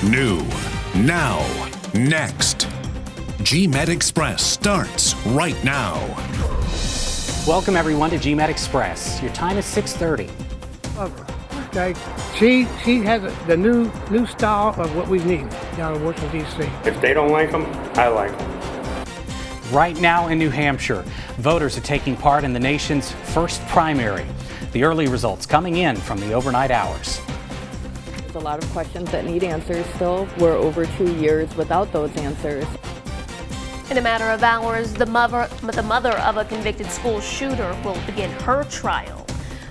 New, now, next. GMed Express starts right now. Welcome everyone to GMed Express. Your time is 6:30. Okay, she has the new style of what we need down in Washington, D.C. If they don't like them, I like them. Right now in New Hampshire, voters are taking part in the nation's first primary. The early results coming in from the overnight hours. There's a lot of questions that need answers still. We're over 2 years without those answers. In a matter of hours, the mother of a convicted school shooter will begin her trial.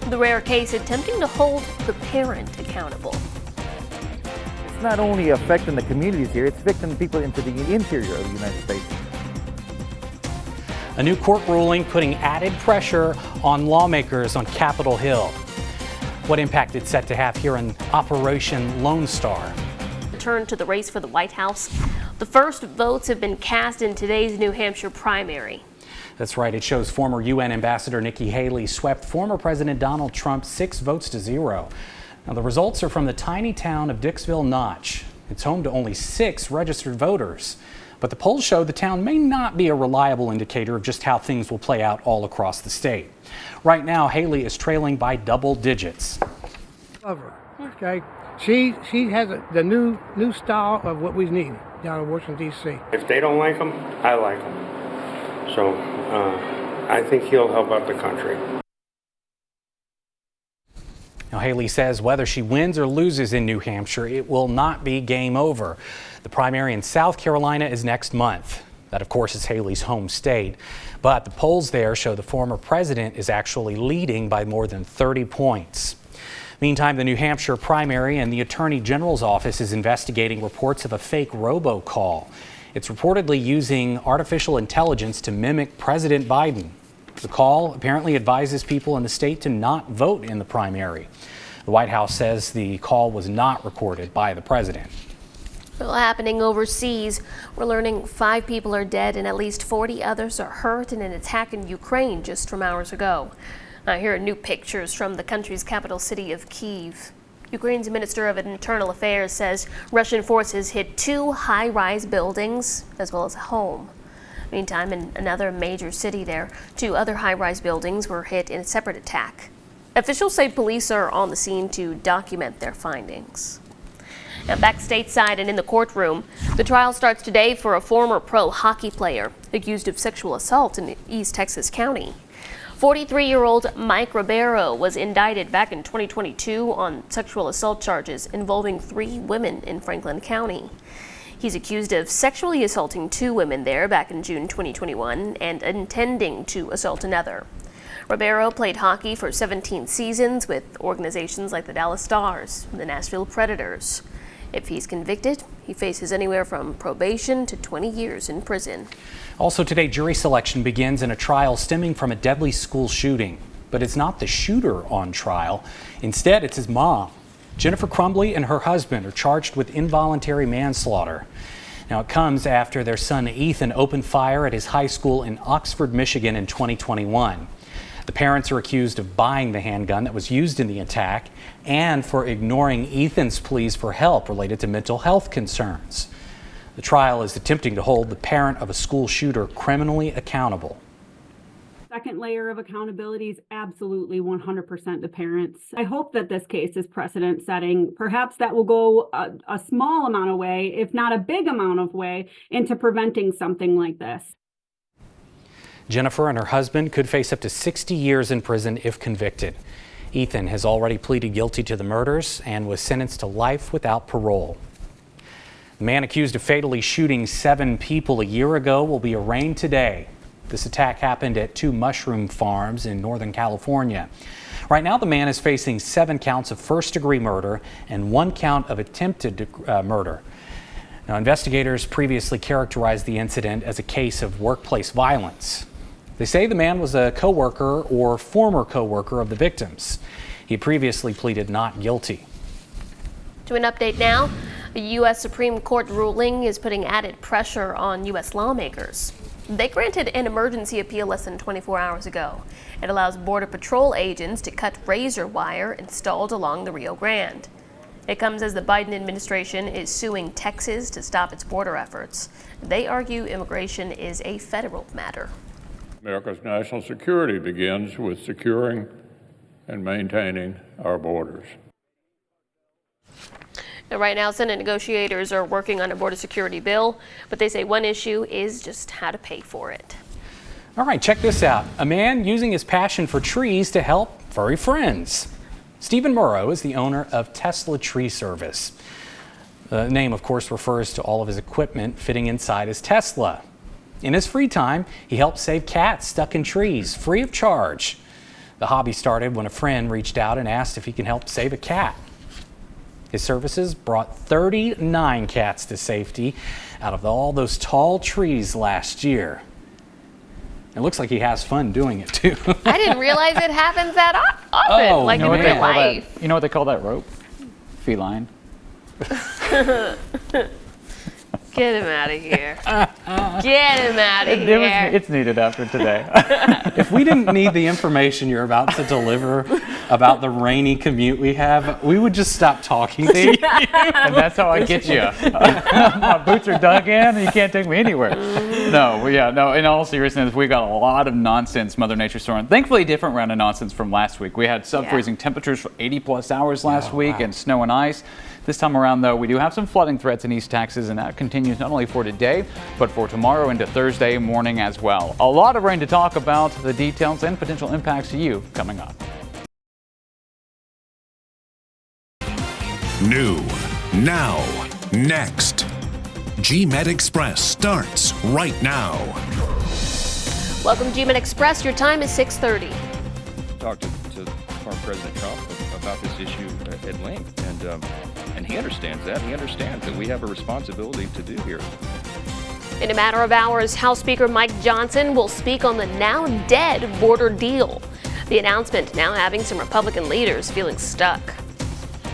The rare case attempting to hold the parent accountable. It's not only affecting the communities here, it's affecting people into the interior of the United States. A new court ruling putting added pressure on lawmakers on Capitol Hill. What impact it's set to have here in Operation Lone Star. Return to the race for the White House. The first votes have been cast in today's New Hampshire primary. That's right. It shows former UN Ambassador Nikki Haley swept former President Donald Trump 6 votes to 0. Now, the results are from the tiny town of Dixville Notch. It's home to only 6 registered voters. But the polls show the town may not be a reliable indicator of just how things will play out all across the state. Right now, Haley is trailing by double digits. Okay, she has the new style of what we need down in Washington, D.C. If they don't like them, I like them. So I think he'll help out the country. Now, Haley says whether she wins or loses in New Hampshire, it will not be game over. The primary in South Carolina is next month. That, of course, is Haley's home state. But the polls there show the former president is actually leading by more than 30 points. Meantime, the New Hampshire primary and the Attorney General's office is investigating reports of a fake robocall. It's reportedly using artificial intelligence to mimic President Biden. The call apparently advises people in the state to not vote in the primary. The White House says the call was not recorded by the president. Well, happening overseas, we're learning 5 people are dead and at least 40 others are hurt in an attack in Ukraine just from hours ago. Here are new pictures from the country's capital city of Kyiv. Ukraine's Minister of Internal Affairs says Russian forces hit 2 high-rise buildings as well as a home. Meantime, in another major city there, 2 other high-rise buildings were hit in a separate attack. Officials say police are on the scene to document their findings. Now, back stateside and in the courtroom, the trial starts today for a former pro hockey player accused of sexual assault in East Texas County. 43-year-old Mike Ribeiro was indicted back in 2022 on sexual assault charges involving 3 women in Franklin County. He's accused of sexually assaulting 2 women there back in June 2021 and intending to assault another. Ribeiro played hockey for 17 seasons with organizations like the Dallas Stars and the Nashville Predators. If he's convicted, he faces anywhere from probation to 20 years in prison. Also today, jury selection begins in a trial stemming from a deadly school shooting. But it's not the shooter on trial. Instead, it's his mom. Jennifer Crumbly and her husband are charged with involuntary manslaughter. Now, it comes after their son Ethan opened fire at his high school in Oxford, Michigan in 2021. The parents are accused of buying the handgun that was used in the attack and for ignoring Ethan's pleas for help related to mental health concerns. The trial is attempting to hold the parent of a school shooter criminally accountable. Second layer of accountability is absolutely 100% the parents. I hope that this case is precedent setting. Perhaps that will go a small amount of way, if not a big amount of way, into preventing something like this. Jennifer and her husband could face up to 60 years in prison if convicted. Ethan has already pleaded guilty to the murders and was sentenced to life without parole. The man accused of fatally shooting 7 people a year ago will be arraigned today. This attack happened at 2 mushroom farms in Northern California. Right now, the man is facing 7 counts of first-degree murder and 1 count of attempted murder. Now, investigators previously characterized the incident as a case of workplace violence. They say the man was a coworker or former coworker of the victims. He previously pleaded not guilty. To an update now, a U.S. Supreme Court ruling is putting added pressure on U.S. lawmakers. They granted an emergency appeal less than 24 hours ago. It allows Border Patrol agents to cut razor wire installed along the Rio Grande. It comes as the Biden administration is suing Texas to stop its border efforts. They argue immigration is a federal matter. America's national security begins with securing and maintaining our borders. Now, right now, Senate negotiators are working on a border security bill, but they say one issue is just how to pay for it. All right, check this out. A man using his passion for trees to help furry friends. Stephen Murrow is the owner of Tesla Tree Service. The name, of course, refers to all of his equipment fitting inside his Tesla. In his free time, he helps save cats stuck in trees, free of charge. The hobby started when a friend reached out and asked if he can help save a cat. His services brought 39 cats to safety out of all those tall trees last year. It looks like he has fun doing it, too. I didn't realize it happens that often, like in real life. You know what they call that rope? Feline. Get him out of here. Get him out of here. It's needed after today. If we didn't need the information you're about to deliver about the rainy commute we have, we would just stop talking to you. And that's how I get you. My boots are dug in and you can't take me anywhere. No, in all seriousness, we got a lot of nonsense Mother Nature's throwing. Thankfully, a different round of nonsense from last week. We had sub-freezing temperatures for 80+ hours last week and snow and ice. This time around, though, we do have some flooding threats in East Texas, and that continues not only for today, but for tomorrow into Thursday morning as well. A lot of rain to talk about, the details and potential impacts to you coming up. New, now, next. GMed Express starts right now. Welcome to GMed Express. Your time is 6:30. Talked to former President Trump about this issue at length, and he understands that. He understands that we have a responsibility to do here. In a matter of hours, House Speaker Mike Johnson will speak on the now dead border deal. The announcement now having some Republican leaders feeling stuck.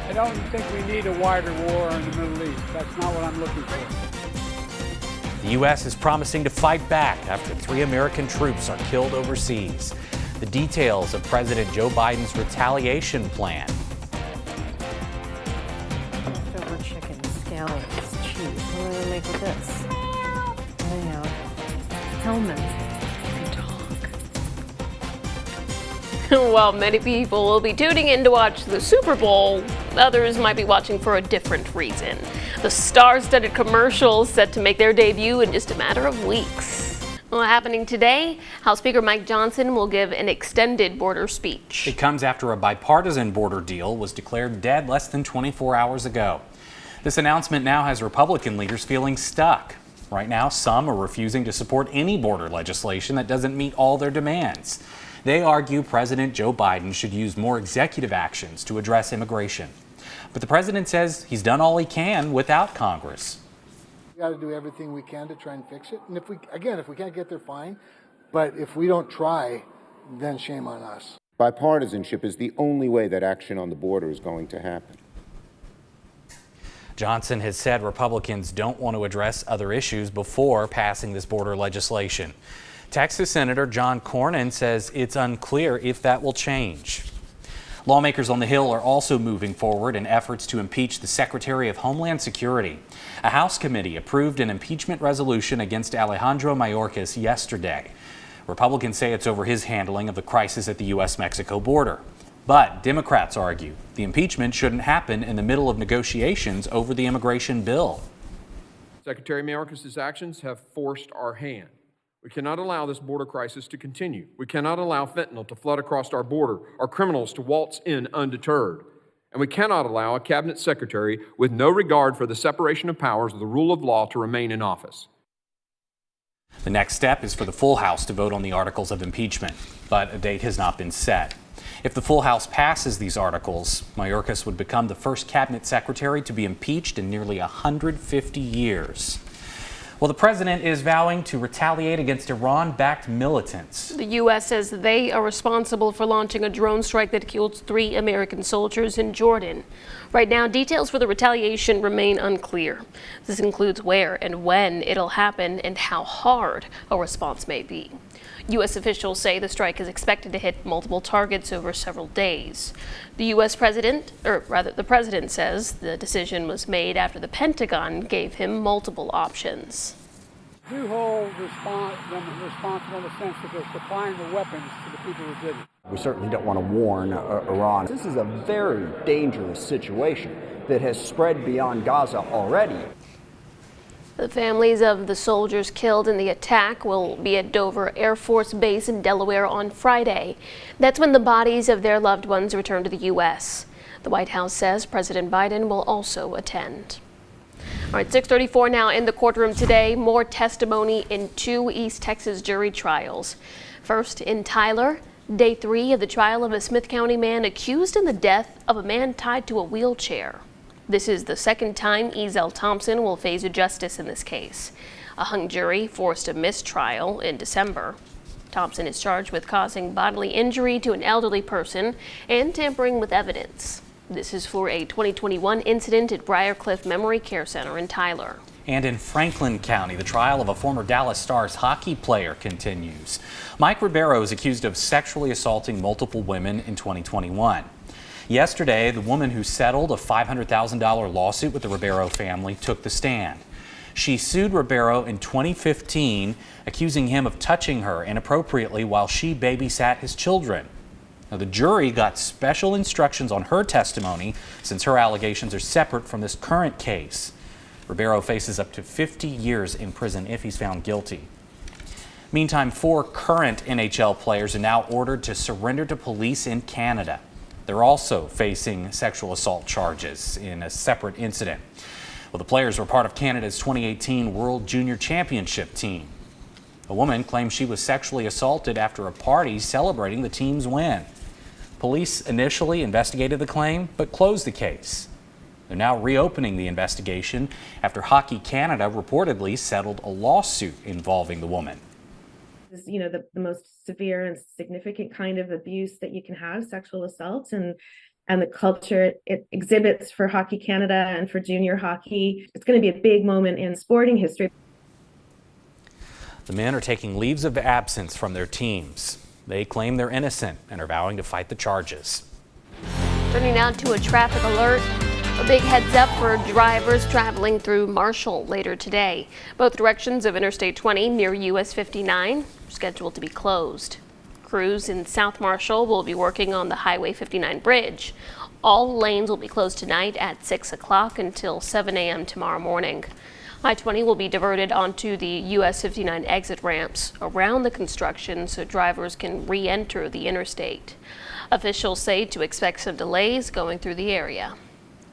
I don't think we need a wider war in the Middle East. That's not what I'm looking for. The U.S. is promising to fight back after 3 American troops are killed overseas. The details of President Joe Biden's retaliation plan. Leftover chicken, scallops, cheese. What do I make with this? Anyhow, Hellman. While many people will be tuning in to watch the Super Bowl, others might be watching for a different reason. The star-studded commercials set to make their debut in just a matter of weeks. Well, happening today, House Speaker Mike Johnson will give an extended border speech. It comes after a bipartisan border deal was declared dead less than 24 hours ago. This announcement now has Republican leaders feeling stuck. Right now, some are refusing to support any border legislation that doesn't meet all their demands. They argue President Joe Biden should use more executive actions to address immigration. But the president says he's done all he can without Congress. We got to do everything we can to try and fix it. And if we can't get there, fine. But if we don't try, then shame on us. Bipartisanship is the only way that action on the border is going to happen. Johnson has said Republicans don't want to address other issues before passing this border legislation. Texas Senator John Cornyn says it's unclear if that will change. Lawmakers on the Hill are also moving forward in efforts to impeach the Secretary of Homeland Security. A House committee approved an impeachment resolution against Alejandro Mayorkas yesterday. Republicans say it's over his handling of the crisis at the U.S.-Mexico border. But Democrats argue the impeachment shouldn't happen in the middle of negotiations over the immigration bill. Secretary Mayorkas' actions have forced our hand. We cannot allow this border crisis to continue. We cannot allow fentanyl to flood across our border, our criminals to waltz in undeterred. And we cannot allow a cabinet secretary with no regard for the separation of powers or the rule of law to remain in office. The next step is for the full House to vote on the articles of impeachment, but a date has not been set. If the full House passes these articles, Mayorkas would become the first cabinet secretary to be impeached in nearly 150 years. Well, the president is vowing to retaliate against Iran-backed militants. The U.S. says they are responsible for launching a drone strike that killed 3 American soldiers in Jordan. Right now, details for the retaliation remain unclear. This includes where and when it'll happen and how hard a response may be. U.S. officials say the strike is expected to hit multiple targets over several days. The U.S. president, or rather the president, says the decision was made after the Pentagon gave him multiple options. Do hold them responsible in the sense that they're supplying the weapons to the people who did it. We certainly don't want to warn Iran. This is a very dangerous situation that has spread beyond Gaza already. The families of the soldiers killed in the attack will be at Dover Air Force Base in Delaware on Friday. That's when the bodies of their loved ones return to the U.S. The White House says President Biden will also attend. All right, 6:34 now in the courtroom today. More testimony in 2 East Texas jury trials. First in Tyler, day 3 of the trial of a Smith County man accused in the death of a man tied to a wheelchair. This is the second time Ezell Thompson will face justice in this case. A hung jury forced a mistrial in December. Thompson is charged with causing bodily injury to an elderly person and tampering with evidence. This is for a 2021 incident at Briarcliff Memory Care Center in Tyler. And in Franklin County, the trial of a former Dallas Stars hockey player continues. Mike Ribeiro is accused of sexually assaulting multiple women in 2021. Yesterday, the woman who settled a $500,000 lawsuit with the Ribeiro family took the stand. She sued Ribeiro in 2015, accusing him of touching her inappropriately while she babysat his children. Now, the jury got special instructions on her testimony since her allegations are separate from this current case. Ribeiro faces up to 50 years in prison if he's found guilty. Meantime, 4 current NHL players are now ordered to surrender to police in Canada. They're also facing sexual assault charges in a separate incident. Well, the players were part of Canada's 2018 World Junior Championship team. A woman claims she was sexually assaulted after a party celebrating the team's win. Police initially investigated the claim, but closed the case. They're now reopening the investigation after Hockey Canada reportedly settled a lawsuit involving the woman. You know, the most severe and significant kind of abuse that you can have, sexual assault, and the culture it exhibits for Hockey Canada and for junior hockey. It's going to be a big moment in sporting history. The men are taking leaves of absence from their teams. They claim they're innocent and are vowing to fight the charges. Turning now to a traffic alert. A big heads up for drivers traveling through Marshall later today. Both directions of Interstate 20 near US 59 are scheduled to be closed. Crews in South Marshall will be working on the Highway 59 bridge. All lanes will be closed tonight at 6 o'clock until 7 a.m. tomorrow morning. I-20 will be diverted onto the US 59 exit ramps around the construction so drivers can re-enter the interstate. Officials say to expect some delays going through the area.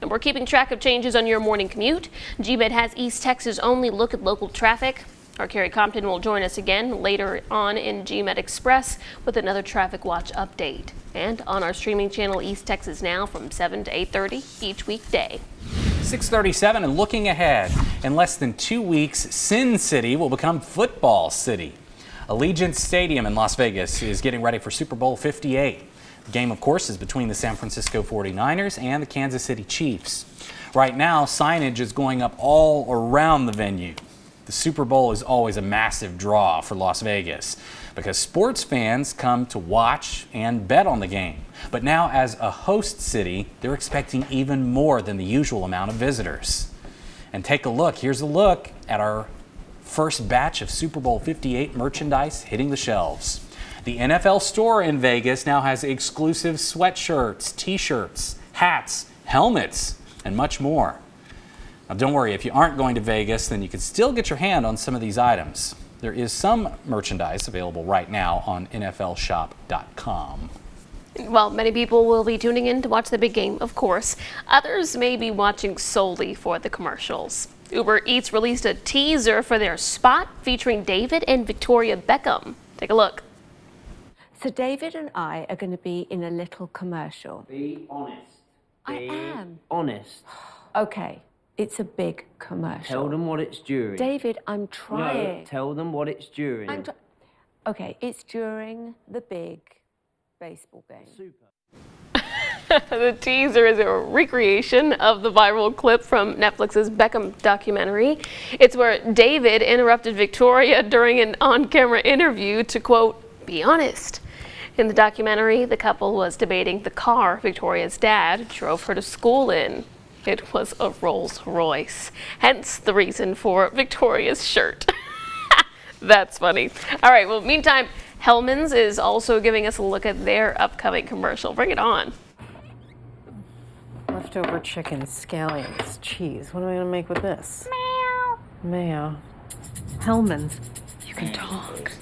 And we're keeping track of changes on your morning commute. GMED has East Texas' only look at local traffic. Our Carrie Compton will join us again later on in GMED Express with another traffic watch update. And on our streaming channel East Texas Now from 7 to 8:30 each weekday. 6:37 and looking ahead. In less than 2 weeks, Sin City will become Football City. Allegiant Stadium in Las Vegas is getting ready for Super Bowl 58. The game, of course, is between the San Francisco 49ers and the Kansas City Chiefs. Right now, signage is going up all around the venue. The Super Bowl is always a massive draw for Las Vegas because sports fans come to watch and bet on the game. But now, as a host city, they're expecting even more than the usual amount of visitors. And take a look. Here's a look at our first batch of Super Bowl 58 merchandise hitting the shelves. The NFL store in Vegas now has exclusive sweatshirts, t-shirts, hats, helmets, and much more. Now don't worry, if you aren't going to Vegas, then you can still get your hand on some of these items. There is some merchandise available right now on NFLshop.com. Well, many people will be tuning in to watch the big game, of course. Others may be watching solely for the commercials. Uber Eats released a teaser for their spot featuring David and Victoria Beckham. Take a look. So David and I are going to be in a little commercial. Be honest. I am. Honest. Okay, it's a big commercial. Tell them what it's during. David, I'm trying. No, tell them what it's during. Okay, it's during the big baseball game. Super. The teaser is a recreation of the viral clip from Netflix's Beckham documentary. It's where David interrupted Victoria during an on-camera interview to, quote, be honest. In the documentary, the couple was debating the car Victoria's dad drove her to school in. It was a Rolls Royce, hence the reason for Victoria's shirt. That's funny. All right, well, meantime, Hellmann's is also giving us a look at their upcoming commercial. Bring it on. Leftover chicken, scallions, cheese. What am I going to make with this? Mayo. Hellmann's. You can talk.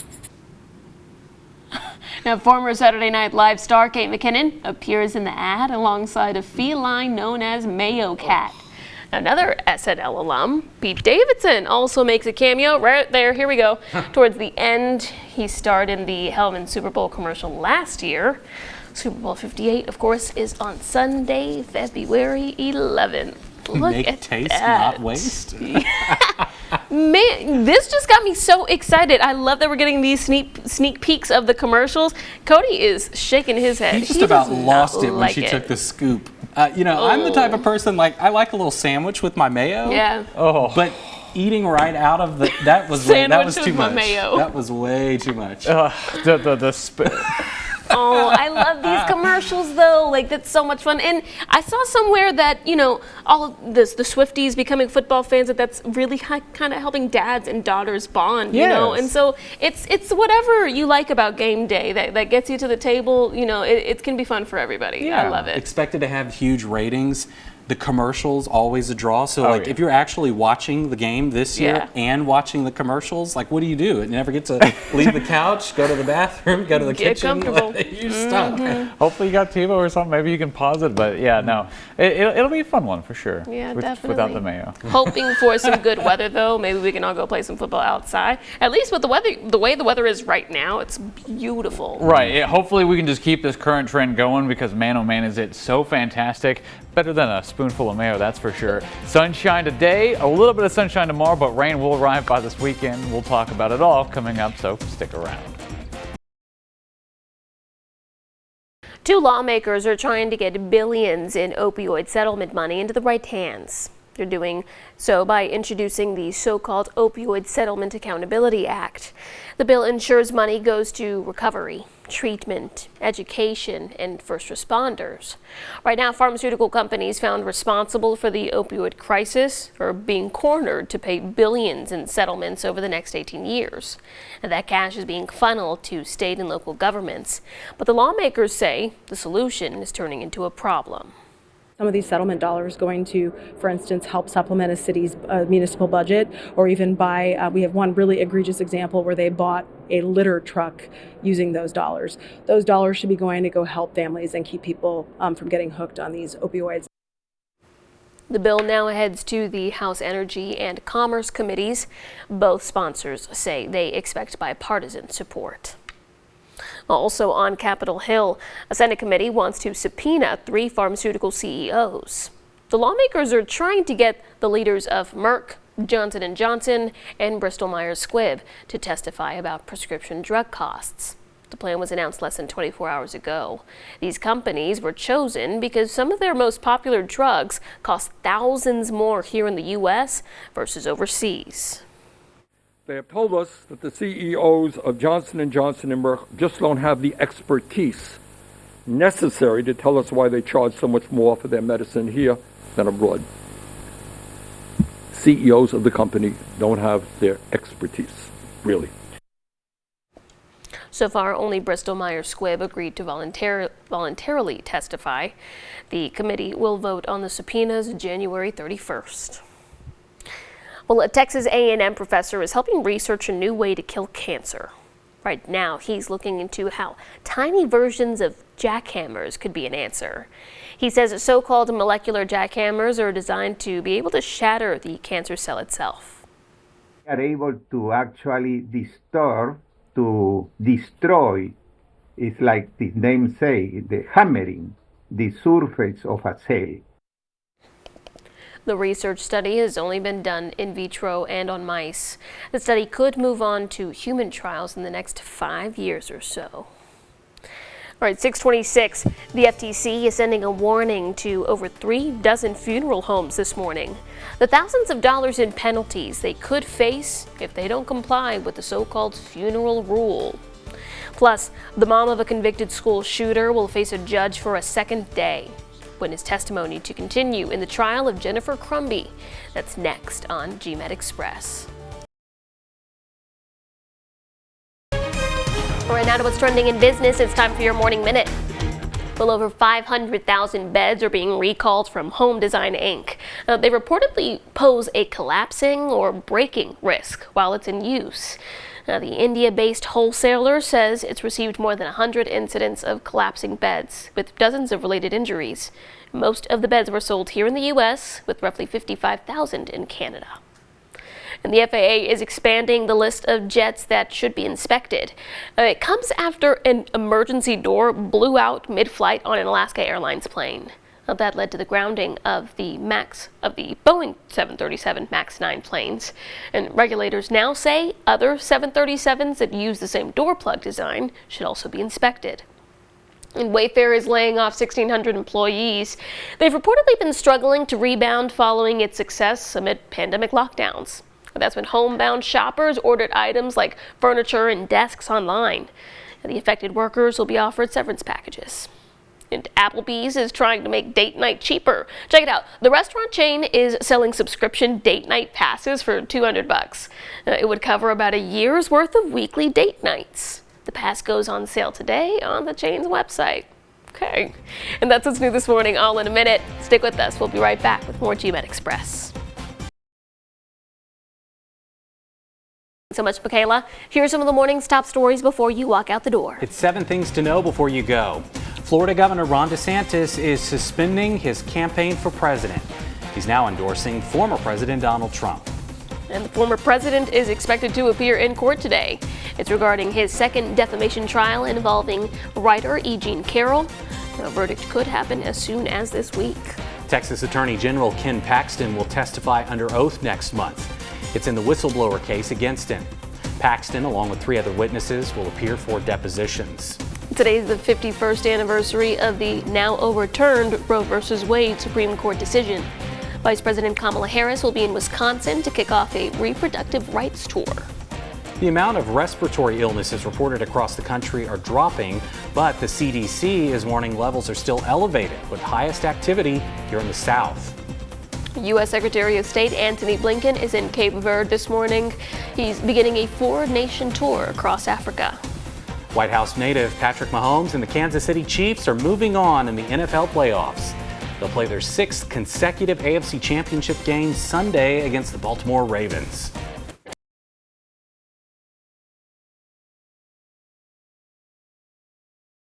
Now, former Saturday Night Live star Kate McKinnon appears in the ad alongside a feline known as Mayo Cat. Another SNL alum, Pete Davidson, also makes a cameo right there. Here we go. Towards the end, he starred in the Hellmann's Super Bowl commercial last year. Super Bowl 58, of course, is on Sunday, February 11th. Look Make at taste, that. not waste. Man, this just got me so excited. I love that we're getting these sneak peeks of the commercials. Cody is shaking his head. He just about lost it when she took the scoop. You know, I'm the type of person, like, I like a little sandwich with my mayo. Yeah. Oh. But eating right out of the, that was too much. Mayo. That was way too much. Oh, I love these commercials though. Like, that's so much fun. And I saw somewhere that, you know, all of this, the Swifties becoming football fans, that's really kind of helping dads and daughters bond, you know? And so it's whatever you like about game day that gets you to the table, you know, it can be fun for everybody. Yeah. I love it. Expected to have huge ratings. The commercials always a draw. So if you're actually watching the game this year and watching the commercials, like, what do? You never get to leave the couch, go to the bathroom, go to the kitchen. You're stuck. Hopefully you got TiVo or something. Maybe you can pause it. But yeah, no, it'll be a fun one for sure. Yeah, definitely. Without the mayo. Hoping for some good weather though. Maybe we can all go play some football outside. At least with the weather, the way the weather is right now, it's beautiful. Right. Yeah, hopefully we can just keep this current trend going because man, oh man, is it so fantastic. Better than a spoonful of mayo, that's for sure. Sunshine today, a little bit of sunshine tomorrow, but rain will arrive by this weekend. We'll talk about it all coming up, so stick around. Two lawmakers are trying to get billions in opioid settlement money into the right hands. They're doing so by introducing the so-called Opioid Settlement Accountability Act. The bill ensures money goes to recovery, treatment, education, and first responders. Right now, pharmaceutical companies found responsible for the opioid crisis are being cornered to pay billions in settlements over the next 18 years. And that cash is being funneled to state and local governments. But the lawmakers say the solution is turning into a problem. Some of these settlement dollars going to, for instance, help supplement a city's municipal budget, or even buy, we have one really egregious example where they bought a litter truck using those dollars. Those dollars should be going to go help families and keep people from getting hooked on these opioids. The bill now heads to the House Energy and Commerce Committees. Both sponsors say they expect bipartisan support. Also on Capitol Hill, a Senate committee wants to subpoena 3 pharmaceutical CEOs. The lawmakers are trying to get the leaders of Merck, Johnson & Johnson, and Bristol-Myers Squibb to testify about prescription drug costs. The plan was announced less than 24 hours ago. These companies were chosen because some of their most popular drugs cost thousands more here in the U.S. versus overseas. They have told us that the CEOs of Johnson & Johnson and Merck just don't have the expertise necessary to tell us why they charge so much more for their medicine here than abroad. CEOs of the company don't have their expertise, really. So far, only Bristol-Myers Squibb agreed to voluntarily testify. The committee will vote on the subpoenas January 31st. Well, a Texas A&M professor is helping research a new way to kill cancer. Right now, he's looking into how tiny versions of jackhammers could be an answer. He says so-called molecular jackhammers are designed to be able to shatter the cancer cell itself. They are able to actually disturb, to destroy, it's like the name say, the hammering, the surface of a cell. The research study has only been done in vitro and on mice. The study could move on to human trials in the next 5 years or so. All right, 6:26. The FTC is sending a warning to over 3 dozen funeral homes this morning. The thousands of dollars in penalties they could face if they don't comply with the so-called funeral rule. Plus, the mom of a convicted school shooter will face a judge for a second day. Witness testimony to continue in the trial of Jennifer Crumby. That's next on GMED Express. All right, now to what's trending in business. It's time for your Morning Minute. Well over 500,000 beds are being recalled from Home Design Inc. They reportedly pose a collapsing or breaking risk while it's in use. The India-based wholesaler says it's received more than 100 incidents of collapsing beds with dozens of related injuries. Most of the beds were sold here in the U.S., with roughly 55,000 in Canada. And the FAA is expanding the list of jets that should be inspected. It comes after an emergency door blew out mid-flight on an Alaska Airlines plane. That led to the grounding of the Boeing 737 MAX 9 planes. And regulators now say other 737s that use the same door plug design should also be inspected. And Wayfair is laying off 1,600 employees. They've reportedly been struggling to rebound following its success amid pandemic lockdowns. That's when homebound shoppers ordered items like furniture and desks online. And the affected workers will be offered severance packages. And Applebee's is trying to make date night cheaper. Check it out. The restaurant chain is selling subscription date night passes for $200. It would cover about a year's worth of weekly date nights. The pass goes on sale today on the chain's website. Okay. And that's what's new this morning, all in a minute. Stick with us. We'll be right back with more GMED Express. So much, Michaela. Here's some of the morning's top stories before you walk out the door. It's 7 things to know before you go. Florida Governor Ron DeSantis is suspending his campaign for president. He's now endorsing former President Donald Trump. And the former president is expected to appear in court today. It's regarding his second defamation trial involving writer E. Jean Carroll. The verdict could happen as soon as this week. Texas Attorney General Ken Paxton will testify under oath next month. It's in the whistleblower case against him. Paxton, along with 3 other witnesses, will appear for depositions. Today is the 51st anniversary of the now overturned Roe v. Wade Supreme Court decision. Vice President Kamala Harris will be in Wisconsin to kick off a reproductive rights tour. The amount of respiratory illnesses reported across the country are dropping, but the CDC is warning levels are still elevated, with highest activity here in the South. U.S. Secretary of State Antony Blinken is in Cape Verde this morning. He's beginning a 4-nation tour across Africa. White House native Patrick Mahomes and the Kansas City Chiefs are moving on in the NFL playoffs. They'll play their 6th consecutive AFC Championship game Sunday against the Baltimore Ravens.